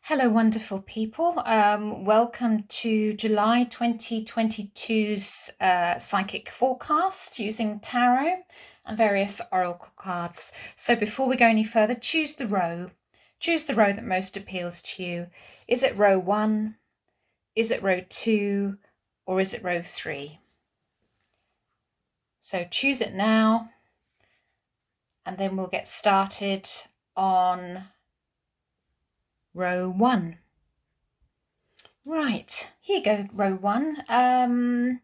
Hello, wonderful people. Welcome to July 2022's psychic forecast using tarot and various oracle cards. So before we go any further, choose the row. Choose the row that most appeals to you. Is it row 1? Is it row 2? Or is it row 3? So choose it now, and then we'll get started on row 1. Right, here you go, row 1.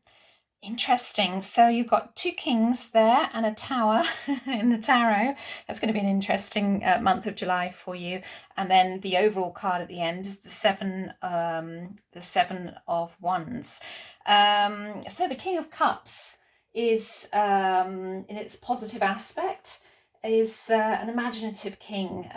Interesting. So you've got 2 kings there and a tower in the tarot. That's going to be an interesting month of July for you. And then the overall card at the end is the seven of wands. So the King of Cups is, in its positive aspect, is an imaginative king.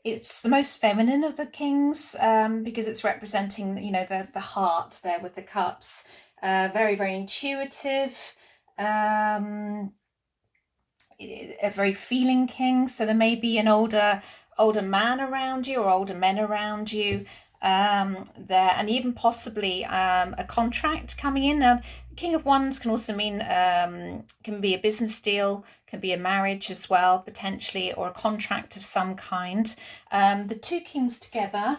It's the most feminine of the kings because it's representing, the heart there with the cups. Very, very intuitive, a very feeling king. So there may be an older man around you or older men around you there, and even possibly a contract coming in. Now, King of Wands can also mean can be a business deal, can be a marriage as well, potentially, or a contract of some kind. The 2 kings together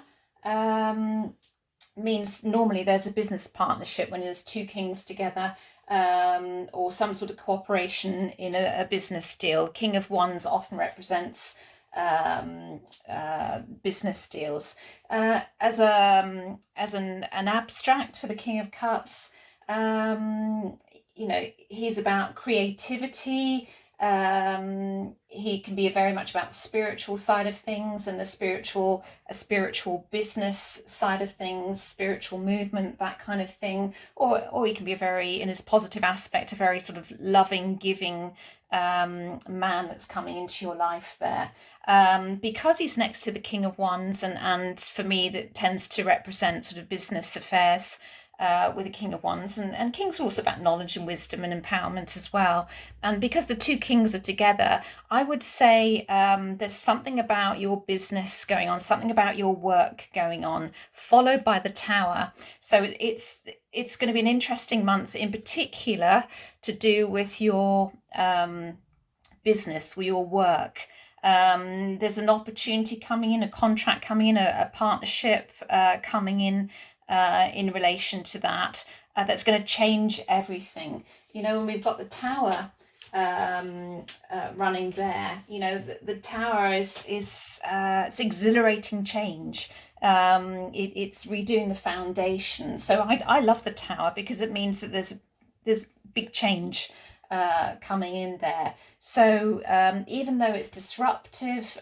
means normally there's a business partnership when there's 2 kings together, or some sort of cooperation in a business deal. King of Wands often represents business deals. As an abstract for the King of Cups, he's about creativity. He can be very much about the spiritual side of things and a spiritual business side of things, spiritual movement, that kind of thing. Or he can be in his positive aspect, a very sort of loving, giving man that's coming into your life there. Because he's next to the King of Wands, and for me that tends to represent sort of business affairs with the King of Wands, and kings are also about knowledge and wisdom and empowerment as well. And because the 2 kings are together, I would say there's something about your business going on, something about your work going on, followed by the Tower. So it's going to be an interesting month, in particular to do with your business, with your work. There's an opportunity coming in, a contract coming in, a partnership coming in relation to that, that's going to change everything. When we've got the Tower running there, the Tower is it's exhilarating change. It's redoing the foundation. So I love the Tower because it means that there's big change coming in there. So even though it's disruptive,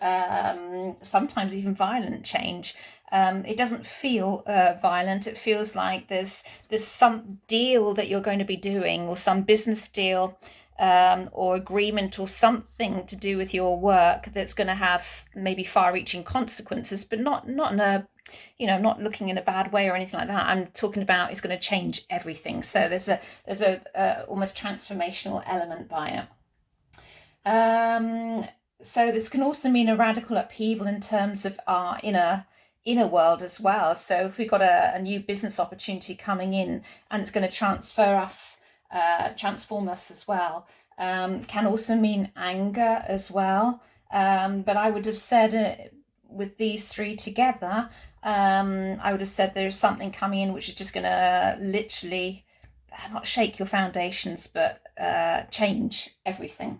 sometimes even violent change, it doesn't feel violent. It feels like there's some deal that you're going to be doing, or some business deal or agreement, or something to do with your work that's going to have maybe far-reaching consequences, but not in a not looking in a bad way or anything like that. I'm talking about it's going to change everything. So there's a almost transformational element by it. So this can also mean a radical upheaval in terms of our inner world as well. So if we've got a new business opportunity coming in and it's going to transform us as well, can also mean anger as well. But I would have said with these 3 together, I would have said there's something coming in which is just going to literally not shake your foundations, but change everything.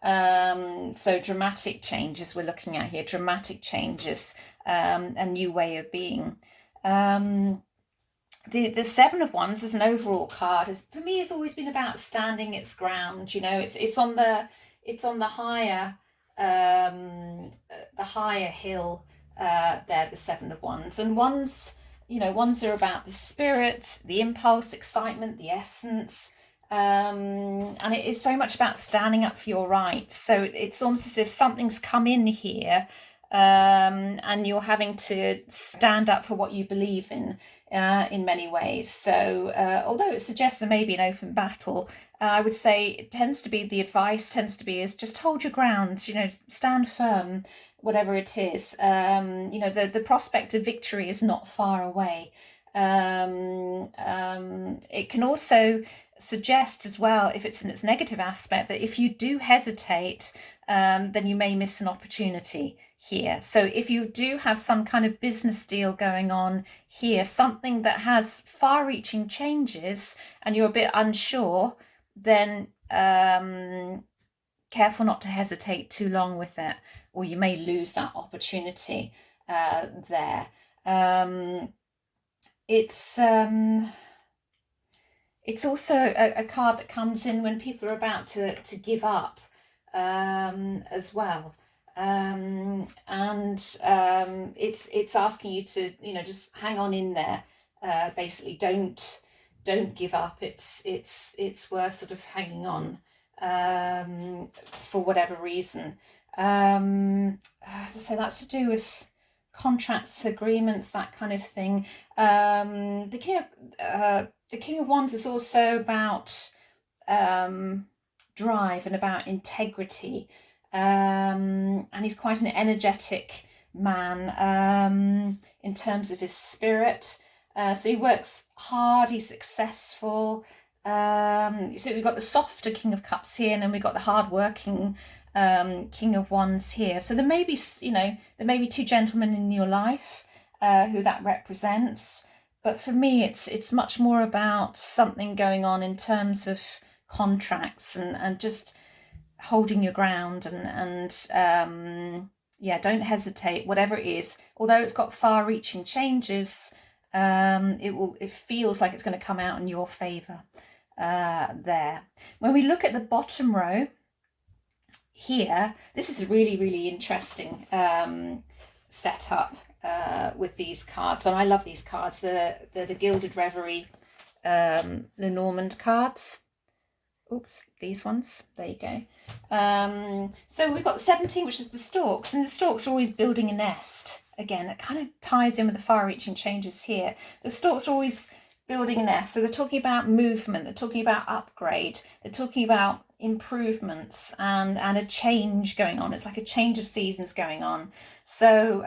So dramatic changes we're looking at here, dramatic changes, a new way of being. The 7 of Wands as an overall card for me has always been about standing its ground. It's on the higher hill there, the 7 of Wands. And wands are about the spirit, the impulse, excitement, the essence. And it is very much about standing up for your rights. So it's almost as if something's come in here and you're having to stand up for what you believe in many ways. So although it suggests there may be an open battle, I would say it tends to be, the advice tends to be, is just hold your ground, stand firm, whatever it is. The prospect of victory is not far away. It can also suggest as well, if it's in its negative aspect, that if you do hesitate, then you may miss an opportunity here. So if you do have some kind of business deal going on here, something that has far-reaching changes, and you're a bit unsure, then careful not to hesitate too long with it, or you may lose that opportunity there. It's also a card that comes in when people are about to give up as well. It's asking you to, just hang on in there. Basically, don't give up. It's worth sort of hanging on for whatever reason. As I say, that's to do with contracts, agreements, that kind of thing. The King of Wands is also about drive and about integrity, and he's quite an energetic man in terms of his spirit. So he works hard, he's successful. So we've got the softer King of Cups here, and then we've got the hard-working King of Wands here. So there may be, two gentlemen in your life who that represents. But for me, it's much more about something going on in terms of contracts and just holding your ground and don't hesitate, whatever it is. Although it's got far-reaching changes, it feels like it's going to come out in your favour there. When we look at the bottom row here, this is a really, really interesting setup with these cards, and I love these cards. They're the Gilded Reverie Lenormand cards. Oops, these ones. There you go. So we've got 17, which is the storks, and the storks are always building a nest. Again, it kind of ties in with the far-reaching changes here. The storks are always building a nest. So they're talking about movement, they're talking about upgrade, they're talking about improvements and a change going on. It's like a change of seasons going on. So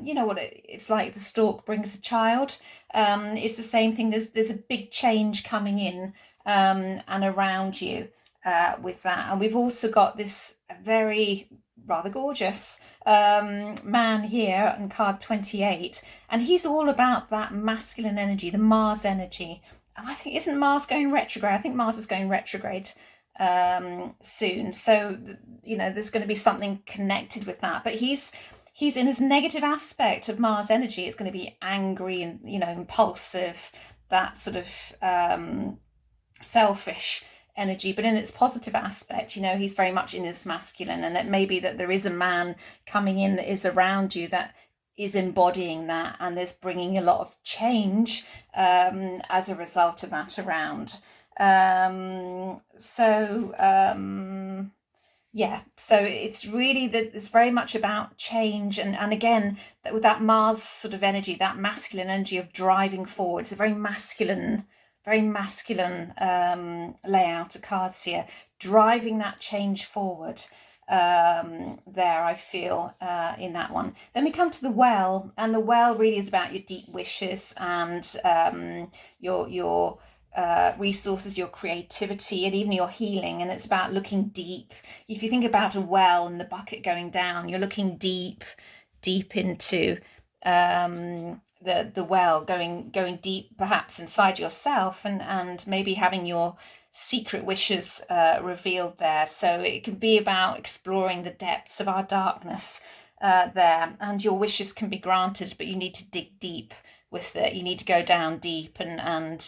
you know what it's like, the stork brings a child. It's the same thing. There's a big change coming in and around you with that. And we've also got this very rather gorgeous man here on card 28, and he's all about that masculine energy, the Mars energy. And I think, isn't Mars going retrograde? I think Mars is going retrograde soon, so there's going to be something connected with that. But he's in his negative aspect of Mars energy. It's going to be angry and impulsive, that sort of selfish energy. But in its positive aspect, he's very much in his masculine, and it may be that there is a man coming in that is around you that is embodying that, and there's bringing a lot of change as a result of that around. So it's really that it's very much about change, and again, that with that Mars sort of energy, that masculine energy of driving forward. It's a very masculine layout of cards here, driving that change forward there, I feel, in that one. Then we come to the well, and the well really is about your deep wishes and your resources, your creativity, and even your healing. And it's about looking deep. If you think about a well and the bucket going down, you're looking deep into the well, going deep, perhaps inside yourself, and maybe having your secret wishes revealed there. So it can be about exploring the depths of our darkness there, and your wishes can be granted, but you need to dig deep with it. You need to go down deep and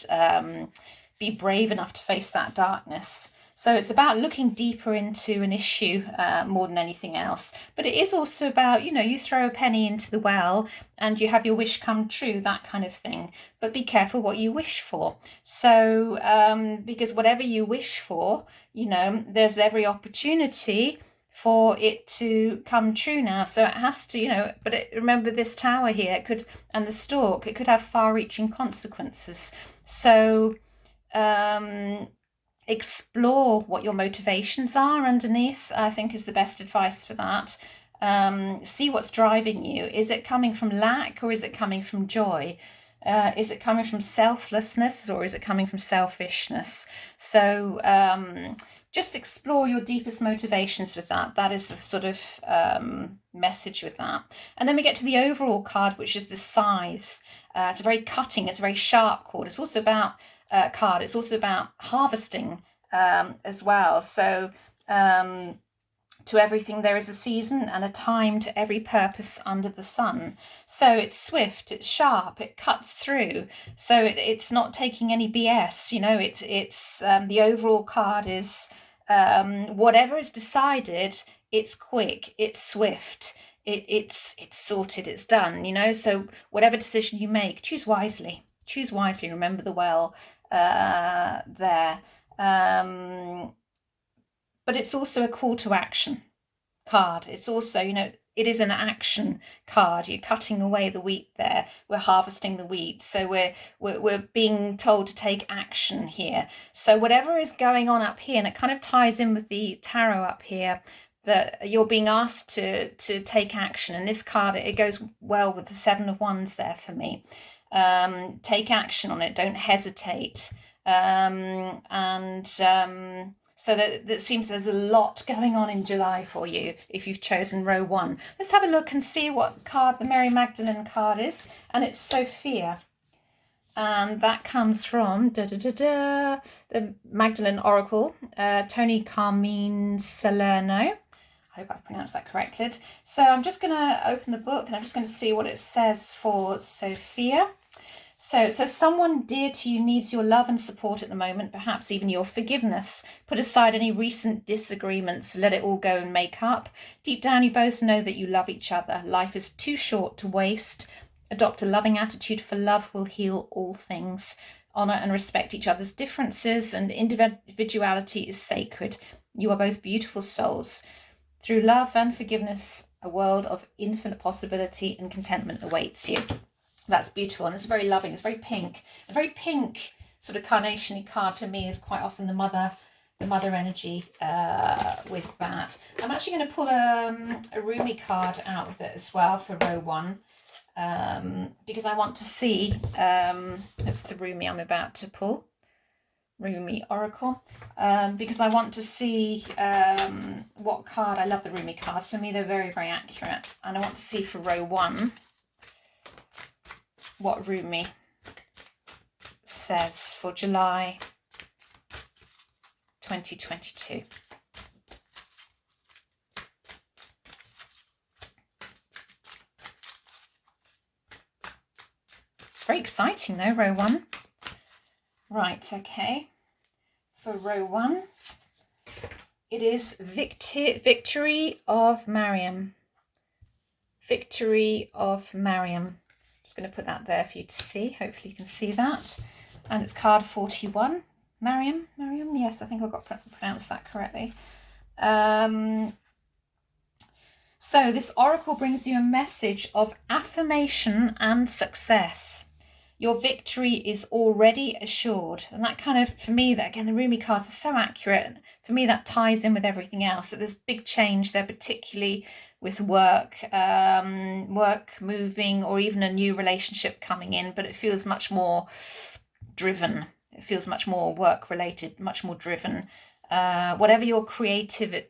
be brave enough to face that darkness. So it's about looking deeper into an issue more than anything else. But it is also about, you throw a penny into the well and you have your wish come true, that kind of thing. But be careful what you wish for. So because whatever you wish for, there's every opportunity for it to come true now. So it has to, but remember this tower here, and the stork, it could have far-reaching consequences. So explore what your motivations are underneath, I think, is the best advice for that. See what's driving you. Is it coming from lack, or is it coming from joy? Is it coming from selflessness, or is it coming from selfishness? So just explore your deepest motivations with that. That is the sort of message with that. And then we get to the overall card, which is the scythe. It's a very cutting, it's a very sharp card. It's also about it's also about harvesting as well. So to everything there is a season and a time to every purpose under the sun. So it's swift, it's sharp, it cuts through. So it's not taking any BS. It's the overall card is whatever is decided, it's quick, it's swift, it's sorted, it's done. So whatever decision you make, choose wisely. Remember the well there. But it's also a call to action card. It's also, it is an action card. You're cutting away the wheat there. We're harvesting the wheat. So we're being told to take action here. So whatever is going on up here, and it kind of ties in with the tarot up here, that you're being asked to take action. And this card, it goes well with the 7 of Wands there for me. Take action on it. Don't hesitate. So that seems there's a lot going on in July for you if you've chosen row 1. Let's have a look and see what card the Mary Magdalene card is. And it's Sophia. And that comes from the Magdalene Oracle, Tony Carmine Salerno. I hope I pronounced that correctly. So I'm just going to open the book and I'm just going to see what it says for Sophia. So it says, someone dear to you needs your love and support at the moment, perhaps even your forgiveness. Put aside any recent disagreements, let it all go and make up. Deep down, you both know that you love each other. Life is too short to waste. Adopt a loving attitude, for love will heal all things. Honour and respect each other's differences, and individuality is sacred. You are both beautiful souls. Through love and forgiveness, a world of infinite possibility and contentment awaits you. That's beautiful, and it's very loving. It's very pink. A very pink sort of carnation-y card for me is quite often the mother energy with that. I'm actually going to pull a Rumi card out with it as well for row 1, because I want to see. It's the Rumi I'm about to pull, Rumi Oracle, because I want to see what card. I love the Rumi cards. For me, they're very, very accurate, and I want to see for row 1. What Rumi says for July 2022. Very exciting though, row 1. Right, okay. For row 1, it is Victory of Mariam. Victory of Mariam. Just going to put that there for you to see. Hopefully you can see that. And it's card 41. Mariam, yes, I think I got pronounced that correctly. So this oracle brings you a message of affirmation and success. Your victory is already assured. And that kind of, for me, that again, the Rumi cards are so accurate. For me, that ties in with everything else, that there's big change there, particularly with work, moving, or even a new relationship coming in, but it feels much more driven. It feels much more work related, much more driven. Whatever your creative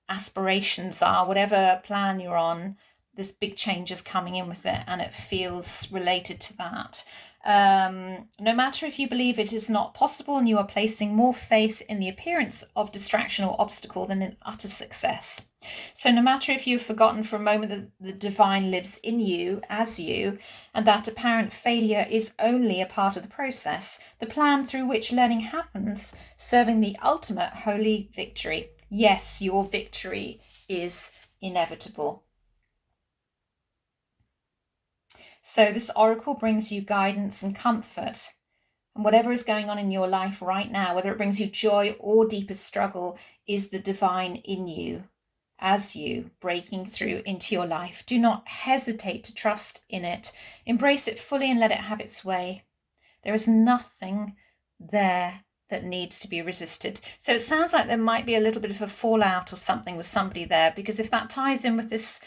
aspirations are, whatever plan you're on, this big change is coming in with it, and it feels related to that. No matter if you believe it is not possible and you are placing more faith in the appearance of distraction or obstacle than in utter success. So no matter if you've forgotten for a moment that the divine lives in you, as you, and that apparent failure is only a part of the process, the plan through which learning happens, serving the ultimate holy victory. Yes, your victory is inevitable. So this oracle brings you guidance and comfort. And whatever is going on in your life right now, whether it brings you joy or deepest struggle, is the divine in you, as you breaking through into your life. Do not hesitate to trust in it. Embrace it fully and let it have its way. There is nothing there that needs to be resisted. So it sounds like there might be a little bit of a fallout or something with somebody there, because if that ties in with this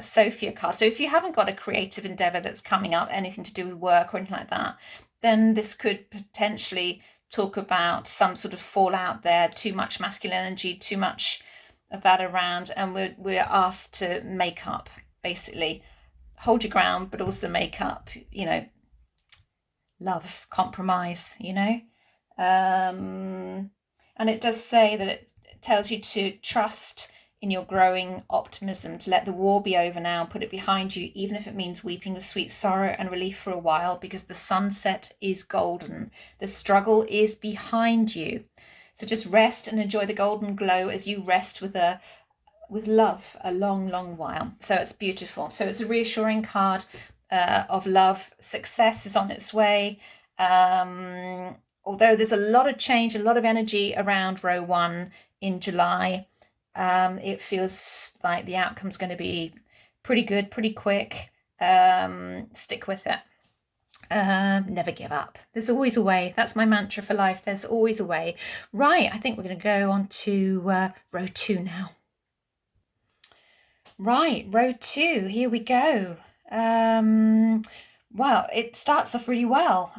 Sophia card, so if you haven't got a creative endeavor that's coming up, anything to do with work or anything like that, then this could potentially talk about some sort of fallout there, too much masculine energy, too much of that around, and we're asked to make up, basically. Hold your ground, but also make up, love, compromise, and it does say that it tells you to trust in your growing optimism, to let the war be over now and put it behind you, even if it means weeping with sweet sorrow and relief for a while, because the sunset is golden. The struggle is behind you. So just rest and enjoy the golden glow as you rest with love a long, long while. So it's beautiful. So it's a reassuring card of love. Success is on its way. Although there's a lot of change, a lot of energy around row 1 in July, it feels like the outcome's going to be pretty good, pretty quick. Stick with it. Never give up. There's always a way. That's my mantra for life. There's always a way. Right, I think we're going to go on to row 2 now. Right, row 2, here we go. Well, it starts off really well.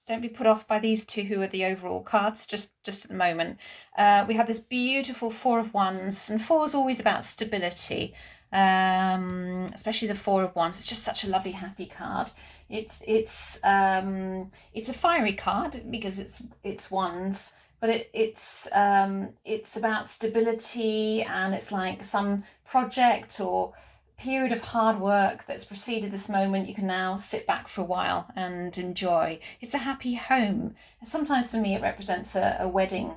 Don't be put off by these two, who are the overall cards, just at the moment. We have this beautiful 4 of Wands, and 4 is always about stability, especially the 4 of Wands. It's just such a lovely, happy card. It's a fiery card because it's Wands, but it's about stability, and it's like some project or period of hard work that's preceded this moment. You can now sit back for a while and enjoy. It's a happy home. Sometimes for me it represents a wedding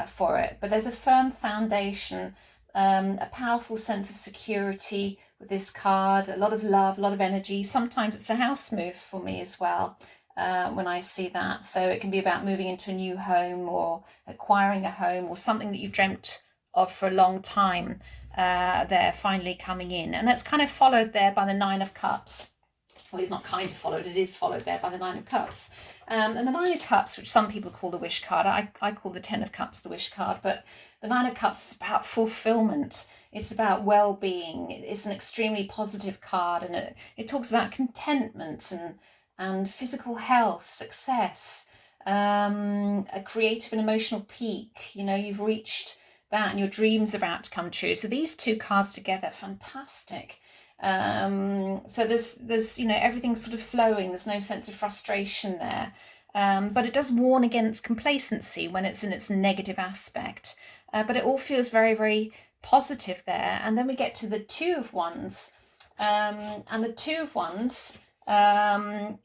for it, but there's a firm foundation, a powerful sense of security with this card, a lot of love, a lot of energy. Sometimes it's a house move for me as well. When I see that. So it can be about moving into a new home or acquiring a home, or something that you've dreamt of for a long time. They're finally coming in, and that's kind of followed there by the 9 of Cups. Well, it's not kind of followed, it is followed there by the 9 of Cups. And the 9 of Cups, which some people call the wish card, I call the 10 of Cups the wish card, but the 9 of Cups is about fulfillment. It's about well-being. It's an extremely positive card, and it talks about contentment and physical health, success, a creative and emotional peak. You've reached that and your dreams are about to come true. So these two cards together, fantastic. So there's everything's sort of flowing. There's no sense of frustration there. But it does warn against complacency when it's in its negative aspect. But it all feels very, very positive there. And then we get to the 2 of Wands. And the 2 of Wands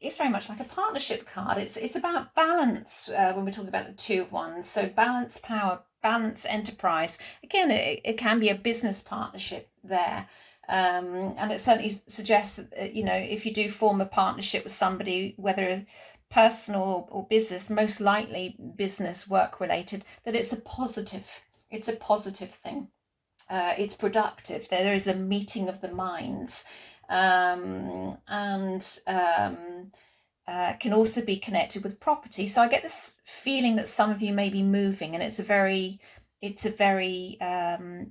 is very much like a partnership card. It's about balance when we're talking about the 2 of Wands. So balance, power, balance, enterprise. Again, it can be a business partnership there. And it certainly suggests that, if you do form a partnership with somebody, whether personal or business, most likely business, work related, that it's a positive thing. It's productive. There is a meeting of the minds. And can also be connected with property. So I get this feeling that some of you may be moving, and it's a very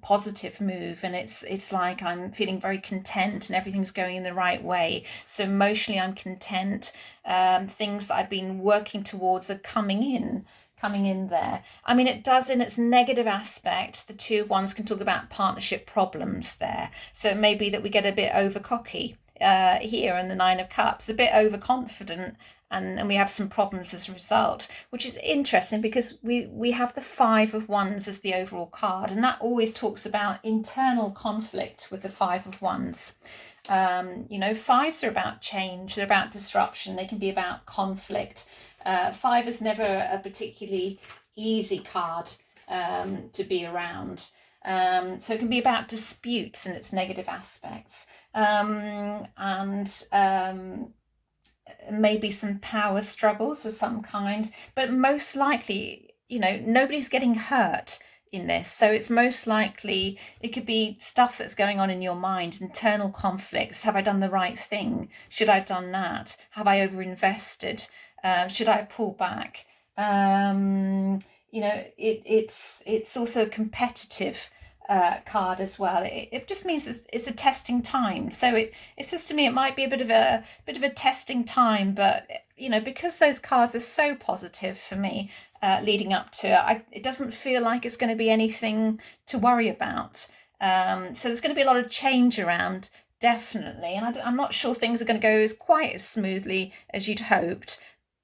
positive move, and it's like I'm feeling very content and everything's going in the right way. So emotionally I'm content. Things that I've been working towards are coming in there. I mean, it does, in its negative aspect, the 2 of Wands can talk about partnership problems there. So it may be that we get a bit over cocky here in the 9 of Cups, a bit overconfident, and we have some problems as a result, which is interesting because we have the 5 of Wands as the overall card, and that always talks about internal conflict with the 5 of Wands. 5s are about change, they're about disruption, they can be about conflict. 5 is never a particularly easy card to be around. So it can be about disputes and its negative aspects. maybe some power struggles of some kind, but most likely, nobody's getting hurt in this. So it's most likely it could be stuff that's going on in your mind, internal conflicts. Have I done the right thing? Should I have done that? Have I overinvested? Should I pull back? It's also a competitive card as well. It just means it's a testing time. So it says to me it might be a bit of a testing time, but because those cards are so positive for me leading up to it, it doesn't feel like it's going to be anything to worry about. So there's going to be a lot of change around, definitely, and I'm not sure things are going to go quite as smoothly as you'd hoped,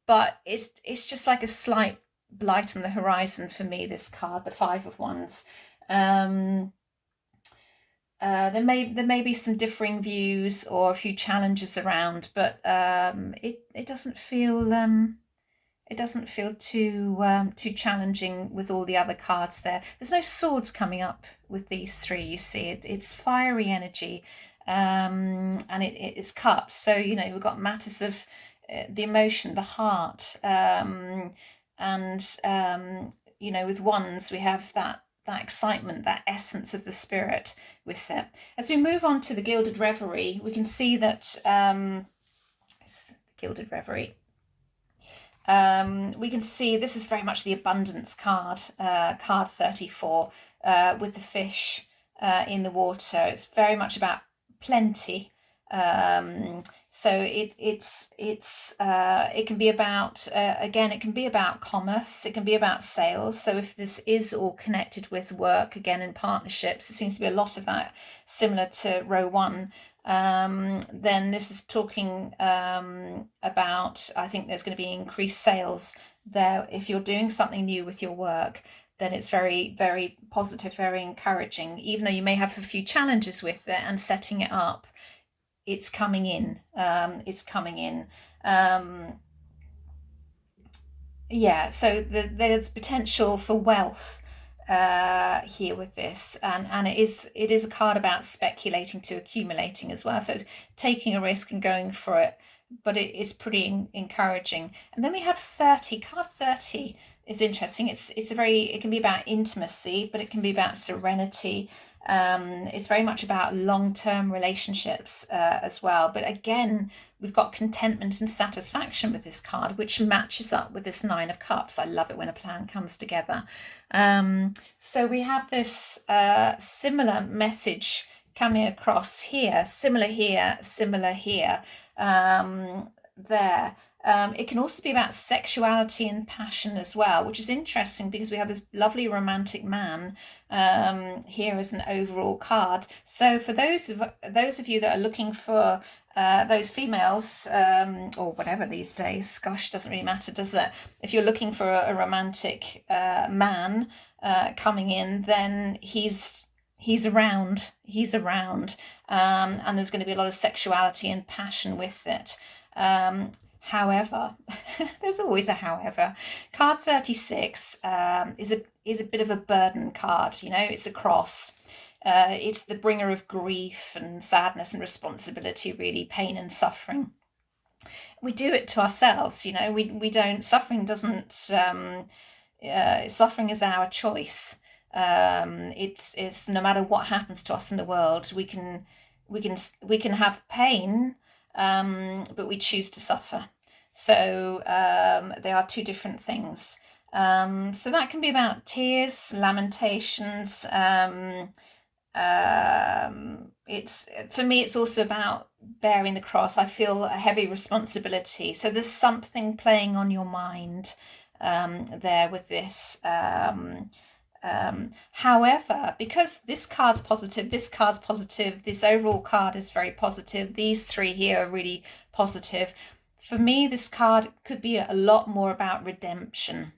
but it's just like a slight blight on the horizon for me, this card, the Five of Wands. There may be some differing views or a few challenges around, but it doesn't feel too challenging with all the other cards there. There's no swords coming up with these three. You see, it's fiery energy, and it's cups. So we've got matters of the emotion, the heart, and with wands we have that excitement, that essence of the spirit with it. As we move on to the Gilded Reverie, we can see that Gilded Reverie. We can see this is very much the abundance card, card 34, with the fish in the water. It's very much about plenty. So it can be about again, it can be about commerce, it can be about sales. So if this is all connected with work, again, in partnerships, it seems to be a lot of that similar to row one. Then this is talking about, I think there's going to be increased sales there. If you're doing something new with your work, then it's very, very positive, very encouraging. Even though you may have a few challenges with it and setting it up, it's coming in. So there's potential for wealth here with this, and it is a card about speculating to accumulating as well. So it's taking a risk and going for it, but it is pretty encouraging. And then we have 30. Card 30 is interesting. It can be about intimacy, but it can be about serenity. It's very much about long-term relationships as well. But again, we've got contentment and satisfaction with this card, which matches up with this Nine of Cups. I love it when a plan comes together. So we have this similar message coming across here, similar here, similar here, there. It can also be about sexuality and passion as well, which is interesting because we have this lovely romantic man here as an overall card. So for those of you that are looking for those females, or whatever these days, gosh, doesn't really matter, does it? If you're looking for a romantic man coming in, then he's around, and there's going to be a lot of sexuality and passion with it. However, there's always a however. Card 36 is a bit of a burden card. It's a cross. It's the bringer of grief and sadness and responsibility, really, pain and suffering. We do it to ourselves. We don't. Suffering doesn't. Suffering is our choice. It's no matter what happens to us in the world, we can have pain, but we choose to suffer. So they are two different things. So that can be about tears, lamentations. It's, for me, it's also about bearing the cross. I feel a heavy responsibility. So there's something playing on your mind there with this. However, because this card's positive, this overall card is very positive, these three here are really positive. For me, this card could be a lot more about redemption.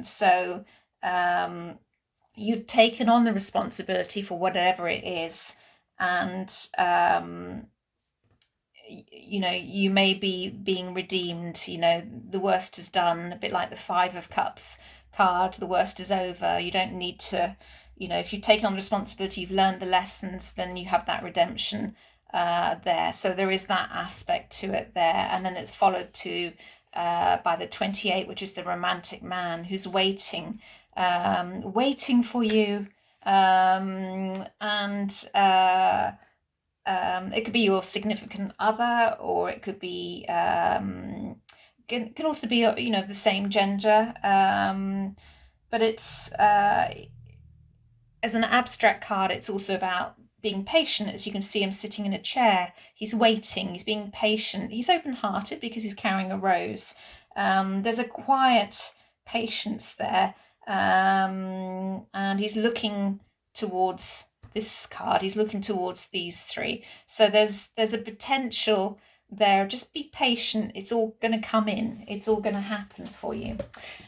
So you've taken on the responsibility for whatever it is, and you may be being redeemed. The worst is done, a bit like the Five of Cups card. The worst is over. You don't need to, if you've taken on responsibility, you've learned the lessons, then you have that redemption there. So there is that aspect to it there. And then it's followed by the 28, which is the romantic man who's waiting for you. It could be your significant other, or it could be can also be the same gender. But it's as an abstract card, it's also about being patient. As you can see him sitting in a chair, he's waiting, he's being patient, he's open-hearted because he's carrying a rose. There's a quiet patience there, and he's looking towards this card, he's looking towards these three. So there's a potential there. Just be patient, it's all going to come in, it's all going to happen for you.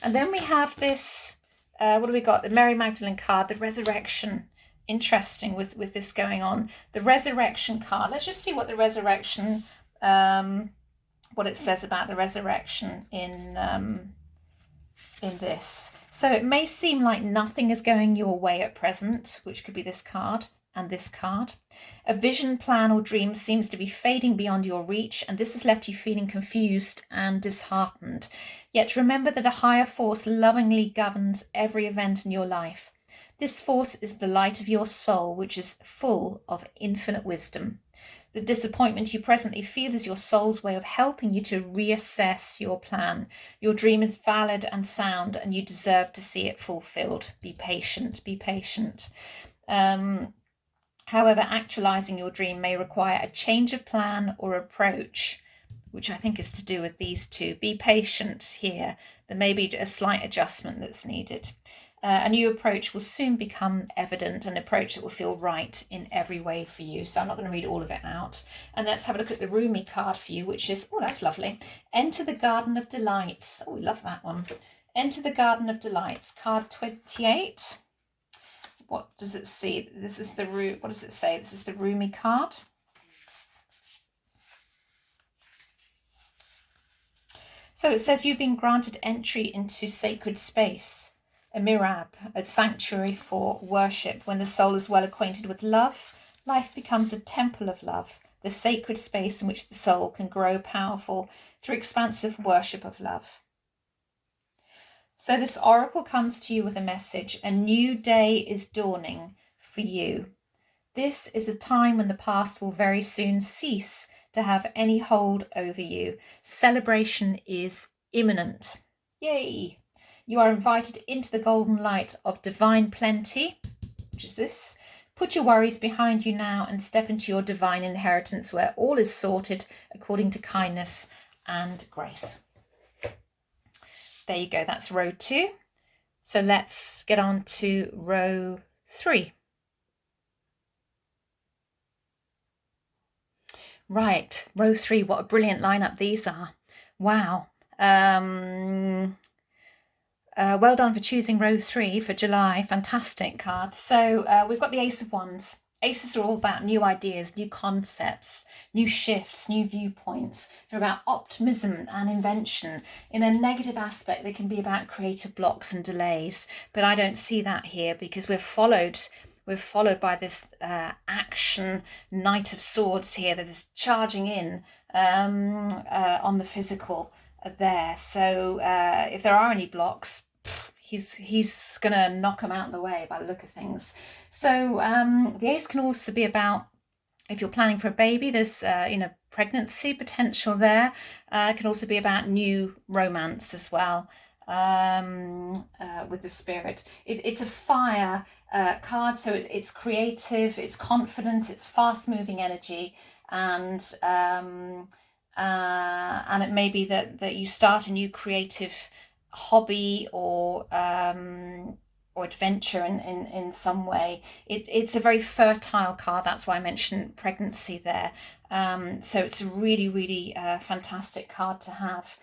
And then we have this, what do we got? The Mary Magdalene card, the resurrection. Interesting with this going on. The resurrection card. Let's just see what the resurrection, what it says about the resurrection in this. So it may seem like nothing is going your way at present, which could be this card and this card. A vision, plan, or dream seems to be fading beyond your reach, and this has left you feeling confused and disheartened. Yet remember that a higher force lovingly governs every event in your life. This force is the light of your soul, which is full of infinite wisdom. The disappointment you presently feel is your soul's way of helping you to reassess your plan. Your dream is valid and sound, and you deserve to see it fulfilled. Be patient, be patient. However, actualizing your dream may require a change of plan or approach, which I think is to do with these two. Be patient here. There may be a slight adjustment that's needed. A new approach will soon become evident, an approach that will feel right in every way for you. So I'm not going to read all of it out. And let's have a look at the Rumi card for you, which is, oh, that's lovely. Enter the Garden of Delights. Oh, we love that one. Enter the Garden of Delights, card 28. What does it say? This is the what does it say? This is the Rumi card. So it says you've been granted entry into sacred space, a mirab, a sanctuary for worship. When the soul is well acquainted with love, life becomes a temple of love, the sacred space in which the soul can grow powerful through expansive worship of love. So this oracle comes to you with a message. A new day is dawning for you. This is a time when the past will very soon cease to have any hold over you. Celebration is imminent. Yay! You are invited into the golden light of divine plenty, which is this. Put your worries behind you now and step into your divine inheritance where all is sorted according to kindness and grace. There you go, that's row 2. So let's get on to row 3. Right, row 3, what a brilliant lineup these are. Wow. Well done for choosing row 3 for July. Fantastic card. So we've got the Ace of Wands. Aces are all about new ideas, new concepts, new shifts, new viewpoints. They're about optimism and invention. In a negative aspect, they can be about creative blocks and delays. But I don't see that here because we're followed by this action Knight of Swords here that is charging in on the physical there. So if there are any blocks, he's going to knock them out of the way by the look of things. So the Ace can also be about, if you're planning for a baby, there's pregnancy potential there. It can also be about new romance as well. With the Spirit, it's a fire card, so it's creative, it's confident, it's fast-moving energy, and it may be that you start a new creative hobby or adventure in some way. It's a very fertile card. That's why I mentioned pregnancy there. So it's a really, really fantastic card to have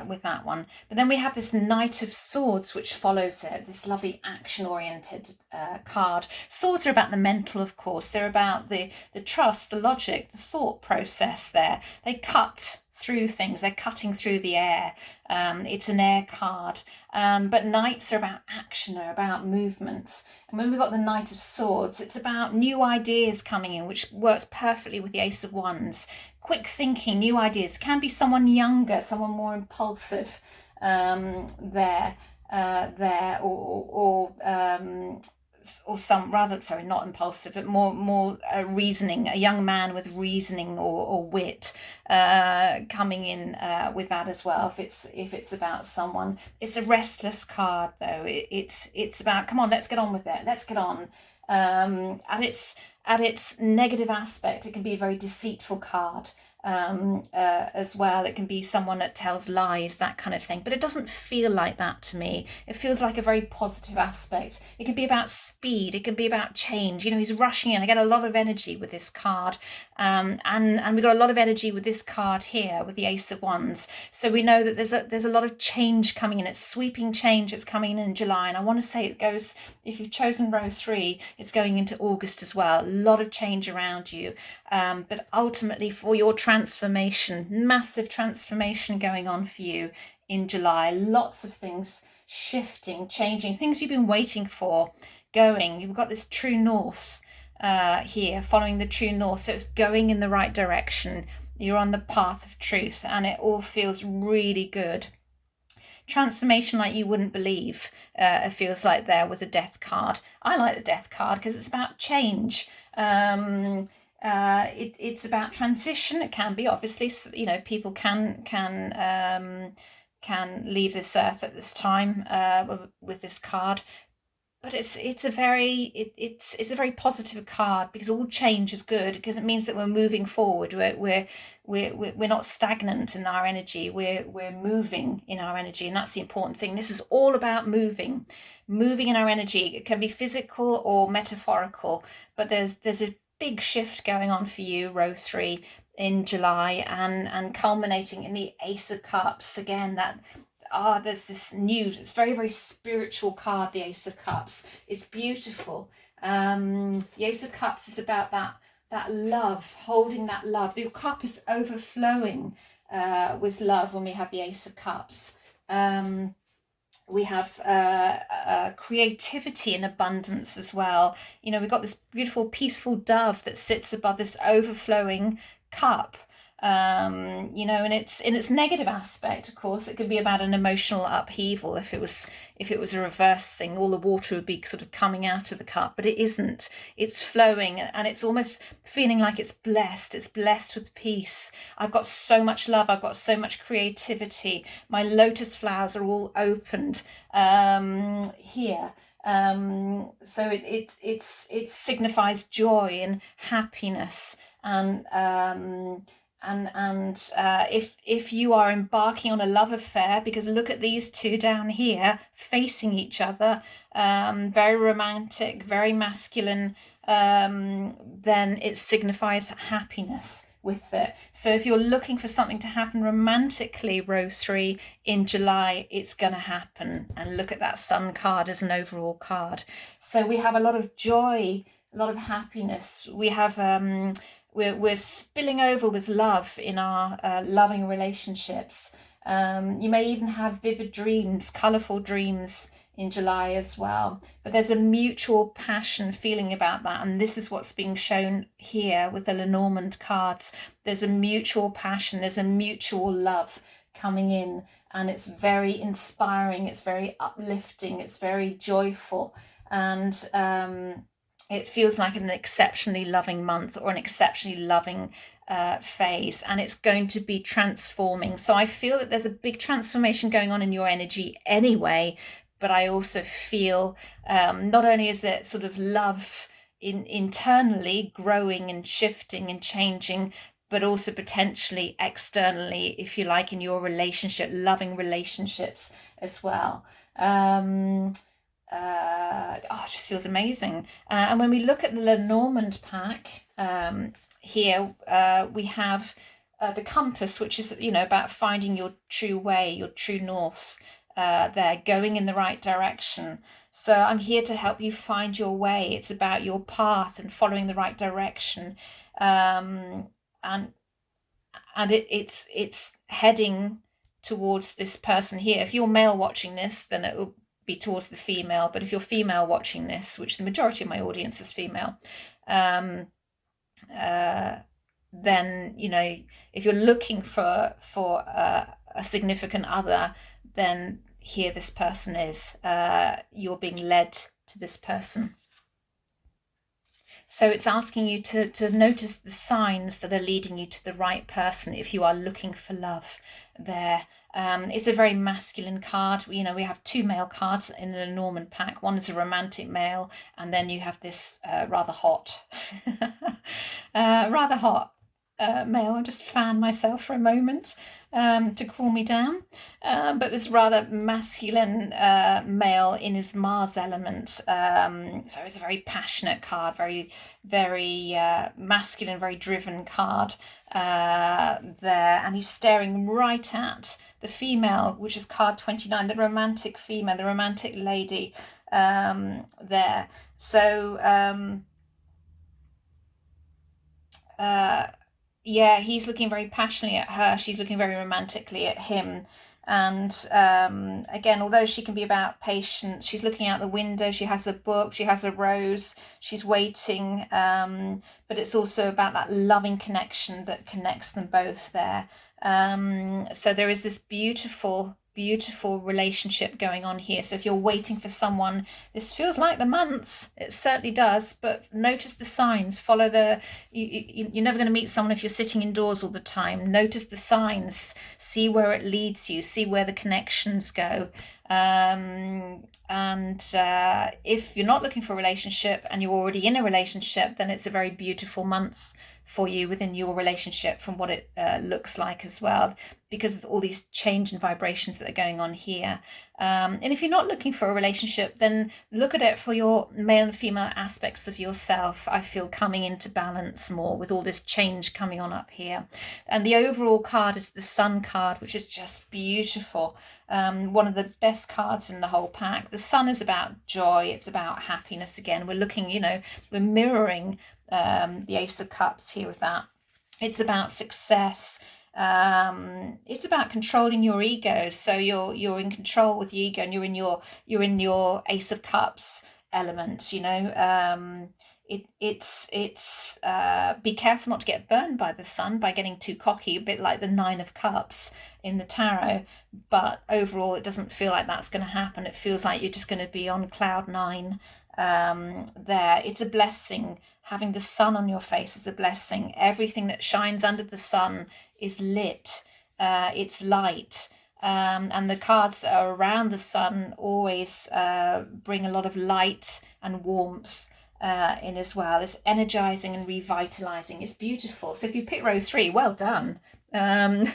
with that one. But then we have this Knight of Swords, which follows it, this lovely action-oriented card. Swords are about the mental, of course. They're about the trust, the logic, the thought process there. They cut through things. They're cutting through the air. It's an air card. But knights are about action, are about movements. And when we've got the Knight of Swords, it's about new ideas coming in, which works perfectly with the Ace of Wands. Quick thinking, new ideas. Can be someone younger, someone more impulsive there, or some rather, sorry, not impulsive, but more reasoning, a young man with reasoning or wit coming in with that as well. If it's about someone, it's a restless card though. It's about, come on, let's get on with it. Let's get on. At its negative aspect, it can be a very deceitful card. As well. It can be someone that tells lies, that kind of thing, but it doesn't feel like that to me. It feels like a very positive aspect. It can be about speed, it can be about change. He's rushing in. I get a lot of energy with this card, and we got a lot of energy with this card here with the Ace of Wands. So we know that there's a lot of change coming in. It's sweeping change that's coming in July, and I want to say it goes, if you've chosen row 3, it's going into August as well. A lot of change around you, but ultimately for your transformation, massive transformation going on for you in July. Lots of things shifting, changing, things you've been waiting for going. You've got this true north here, following the true north. So it's going in the right direction. You're on the path of truth, and it all feels really good. Transformation like you wouldn't believe, it feels like there with the Death card. I like the Death card because it's about change. It's about transition. It can be, obviously, people can leave this earth at this time with this card, but it's a very positive card, because all change is good, because it means that we're moving forward. We're not stagnant in our energy. We're moving in our energy, and that's the important thing. This is all about moving in our energy. It can be physical or metaphorical, but there's a big shift going on for you, row 3, in July, and culminating in the Ace of Cups again. There's this new, it's very, very spiritual card, the Ace of Cups. It's beautiful. The Ace of Cups is about that love, holding that love. Your cup is overflowing with love when we have the Ace of Cups. We have creativity and abundance as well. We've got this beautiful, peaceful dove that sits above this overflowing cup. And it's in its negative aspect, of course, it could be about an emotional upheaval. If it was a reverse thing, all the water would be sort of coming out of the cup, but it isn't. It's flowing, and it's almost feeling like it's blessed. It's blessed with peace. I've got so much love. I've got so much creativity. My lotus flowers are all opened here. So it signifies joy and happiness, and if you are embarking on a love affair, because look at these two down here facing each other, very romantic, very masculine, then it signifies happiness with it. So if you're looking for something to happen romantically, row 3, in July, it's going to happen. And look at that Sun card as an overall card. So we have a lot of joy, a lot of happiness. We have we're spilling over with love in our loving relationships. You may even have vivid dreams, colourful dreams in July as well. But there's a mutual passion feeling about that, and this is what's being shown here with the Lenormand cards. There's a mutual passion, there's a mutual love coming in, and it's very inspiring, it's very uplifting, it's very joyful, and it feels like an exceptionally loving month, or an exceptionally loving phase, and it's going to be transforming. So I feel that there's a big transformation going on in your energy anyway, but I also feel not only is it sort of love internally growing and shifting and changing, but also potentially externally, if you like, in your relationship, loving relationships as well. It just feels amazing. And when we look at the Lenormand pack, here we have the compass, which is about finding your true way, your true north, there, going in the right direction. So I'm here to help you find your way. It's about your path and following the right direction, and and it's heading towards this person here. If you're male watching this, then it will be towards the female. But if you're female watching this, which the majority of my audience is female, um, then if you're looking for a significant other, then here this person is. You're being led to this person. So it's asking you to notice the signs that are leading you to the right person if you are looking for love there. It's a very masculine card. We have two male cards in the Norman pack. One is a romantic male, and then you have this rather hot, male. I'll just fan myself for a moment to cool me down. But this rather masculine male in his Mars element. So it's a very passionate card, very, very masculine, very driven card there. And he's staring right at the female, which is card 29, the romantic female, the romantic lady there. So yeah, he's looking very passionately at her. She's looking very romantically at him. And again, although she can be about patience, she's looking out the window. She has a book. She has a rose. She's waiting. But it's also about that loving connection that connects them both there. So there is this beautiful relationship going on here. So if you're waiting for someone, this feels like the month. It certainly does. But notice the signs. Follow you're never going to meet someone if you're sitting indoors all the time. Notice the signs. See where it leads you. See where the connections go. And if you're not looking for a relationship and you're already in a relationship, then it's a very beautiful month for you within your relationship from what it looks like as well, because of all these change and vibrations that are going on here. And if you're not looking for a relationship, then look at it for your male and female aspects of yourself, I feel, coming into balance more with all this change coming on up here. And the overall card is the Sun card, which is just beautiful. One of the best cards in the whole pack. The Sun is about joy. It's about happiness again. We're looking, we're mirroring the Ace of Cups here with that. It's about success. It's about controlling your ego. So you're in control with the ego, and you're in your Ace of Cups element. It's be careful not to get burned by the sun by getting too cocky, a bit like the Nine of Cups in the tarot. But overall, it doesn't feel like that's going to happen. It feels like you're just going to be on cloud nine there. It's a blessing. Having the sun on your face is a blessing. Everything that shines under the sun is lit. It's light. And the cards that are around the sun always bring a lot of light and warmth in as well. It's energizing and revitalizing. It's beautiful. So if you pick row 3, well done. Well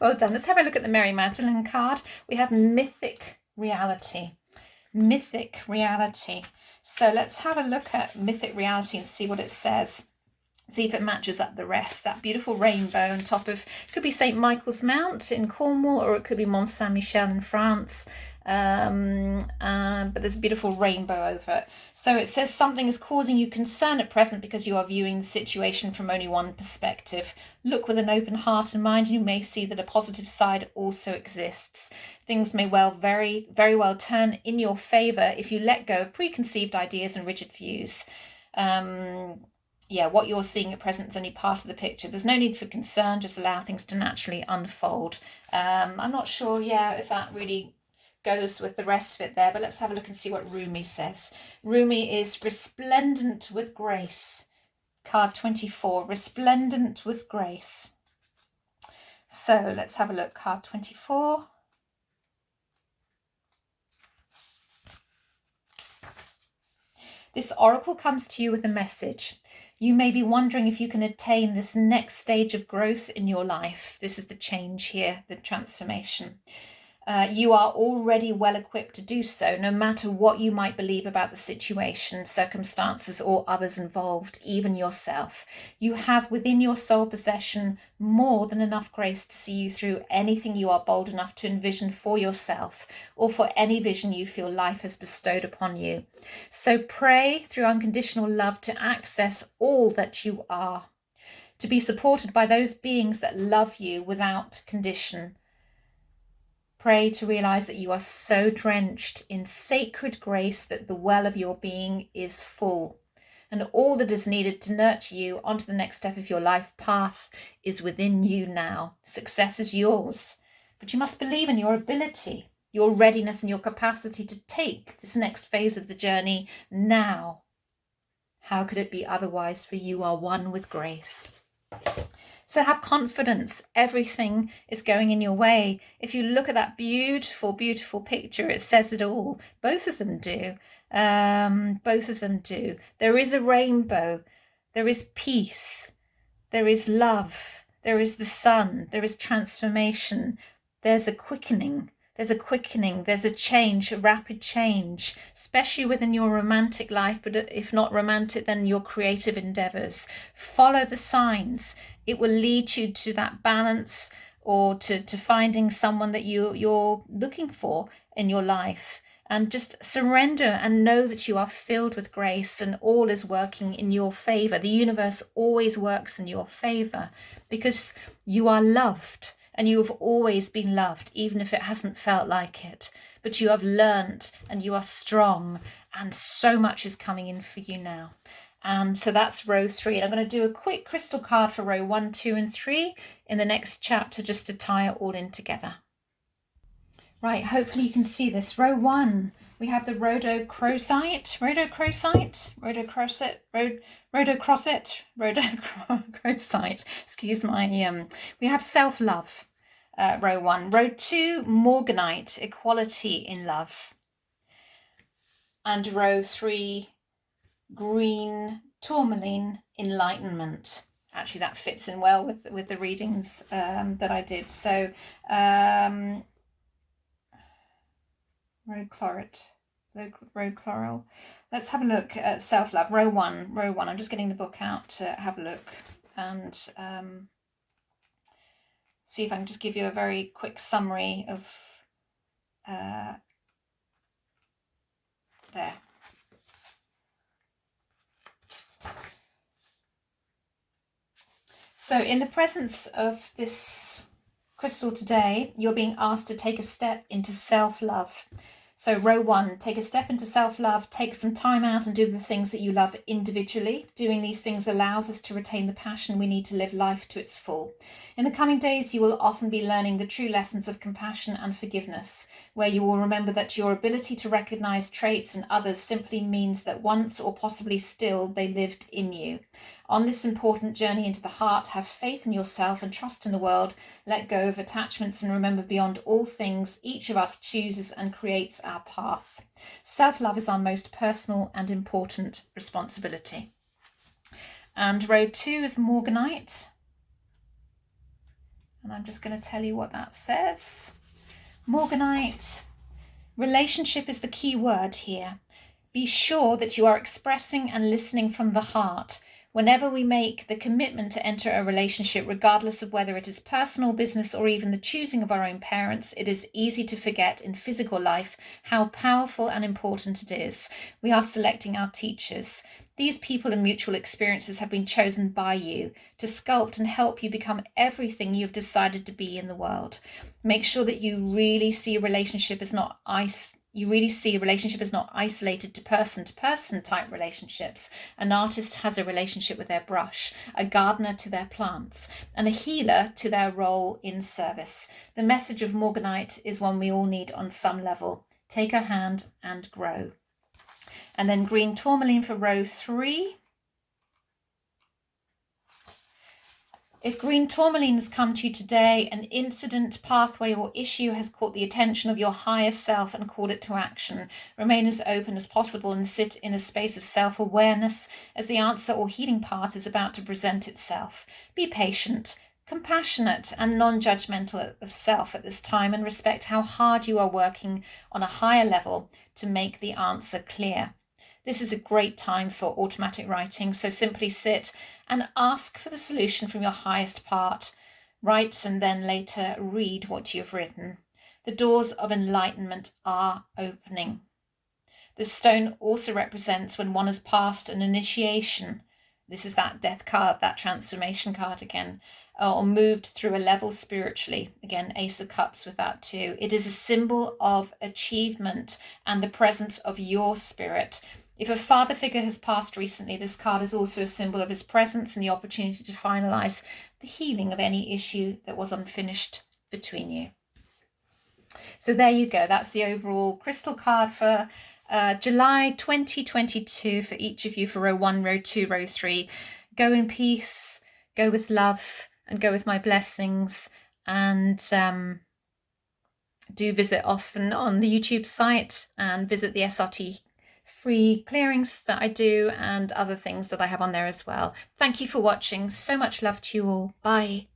done. Let's have a look at the Mary Magdalene card. We have mythic reality. Mythic reality. So let's have a look at mythic reality and see what it says. See if it matches up the rest. That beautiful rainbow on top of, could be St. Michael's Mount in Cornwall, or it could be Mont Saint-Michel in France. But there's a beautiful rainbow over it. So it says something is causing you concern at present because you are viewing the situation from only one perspective. Look with an open heart and mind, and you may see that a positive side also exists. Things may very, very well turn in your favour if you let go of preconceived ideas and rigid views. What you're seeing at present is only part of the picture. There's no need for concern. Just allow things to naturally unfold. I'm not sure, if that really goes with the rest of it there, but let's have a look and see what Rumi says. Rumi is resplendent with grace. Card 24, resplendent with grace. So let's have a look. Card 24. This oracle comes to you with a message. You may be wondering if you can attain this next stage of growth in your life. This is the change here, the transformation. You are already well equipped to do so, no matter what you might believe about the situation, circumstances, or others involved, even yourself. You have within your soul possession more than enough grace to see you through anything you are bold enough to envision for yourself, or for any vision you feel life has bestowed upon you. So pray through unconditional love to access all that you are. to be supported by those beings that love you without condition. Pray to realize that you are so drenched in sacred grace that the well of your being is full, and all that is needed to nurture you onto the next step of your life path is within you now. Success is yours, but you must believe in your ability, your readiness, and your capacity to take this next phase of the journey now. How could it be otherwise, for you are one with grace? So have confidence. Everything is going in your way. If you look at that beautiful, beautiful picture, it says it all. Both of them do. Both of them do. There is a rainbow. There is peace. There is love. There is the sun. There is transformation. There's a quickening. There's a quickening, there's a change, a rapid change, especially within your romantic life, but if not romantic, then your creative endeavors. Follow the signs. It will lead you to that balance, or to finding someone that you're looking for in your life. And just surrender and know that you are filled with grace and all is working in your favor. The universe always works in your favor because you are loved. And you have always been loved, even if it hasn't felt like it. But you have learned and you are strong, and so much is coming in for you now. And so that's row 3. And I'm going to do a quick crystal card for row 1, 2, and 3 in the next chapter, just to tie it all in together. Right, hopefully you can see this. Row 1, we have the rhodochrosite, excuse my, we have self-love, row 1. Row 2, morganite, equality in love. And row 3, green tourmaline, enlightenment. Actually, that fits in well with the readings that I did. So, rhodochlorel. Let's have a look at self-love. Row 1. I'm just getting the book out to have a look and see if I can just give you a very quick summary of there. So in the presence of this crystal today, you're being asked to take a step into self-love. So row 1, take a step into self-love, take some time out and do the things that you love individually. Doing these things allows us to retain the passion we need to live life to its full. In the coming days, you will often be learning the true lessons of compassion and forgiveness, where you will remember that your ability to recognize traits in others simply means that once, or possibly still, they lived in you. On this important journey into the heart, have faith in yourself and trust in the world. Let go of attachments and remember, beyond all things, each of us chooses and creates our path. Self-love is our most personal and important responsibility. And row 2 is morganite. And I'm just going to tell you what that says. Morganite, relationship is the key word here. Be sure that you are expressing and listening from the heart. Whenever we make the commitment to enter a relationship, regardless of whether it is personal, business, or even the choosing of our own parents, it is easy to forget in physical life how powerful and important it is. We are selecting our teachers. These people and mutual experiences have been chosen by you to sculpt and help you become everything you've decided to be in the world. Make sure that you really see a relationship as not isolated to person type relationships. An artist has a relationship with their brush, a gardener to their plants, and a healer to their role in service. The message of morganite is one we all need on some level. Take a hand and grow. And then green tourmaline for row 3. If green tourmaline has come to you today, an incident, pathway, or issue has caught the attention of your higher self and called it to action. Remain as open as possible and sit in a space of self-awareness as the answer or healing path is about to present itself. Be patient, compassionate, and non-judgmental of self at this time, and respect how hard you are working on a higher level to make the answer clear. This is a great time for automatic writing, so simply sit and ask for the solution from your highest part. Write and then later read what you've written. The doors of enlightenment are opening. The stone also represents when one has passed an initiation, This is that death card, that transformation card again, or moved through a level spiritually. Again, Ace of Cups with that too. It is a symbol of achievement and the presence of your spirit. If a father figure has passed recently, this card is also a symbol of his presence and the opportunity to finalize the healing of any issue that was unfinished between you. So there you go. That's the overall crystal card for July 2022 for each of you for row 1, row 2, row 3. Go in peace, go with love, and go with my blessings. And do visit often on the YouTube site and visit the SRT free clearings that I do and other things that I have on there as well. Thank you for watching. So much love to you all. Bye.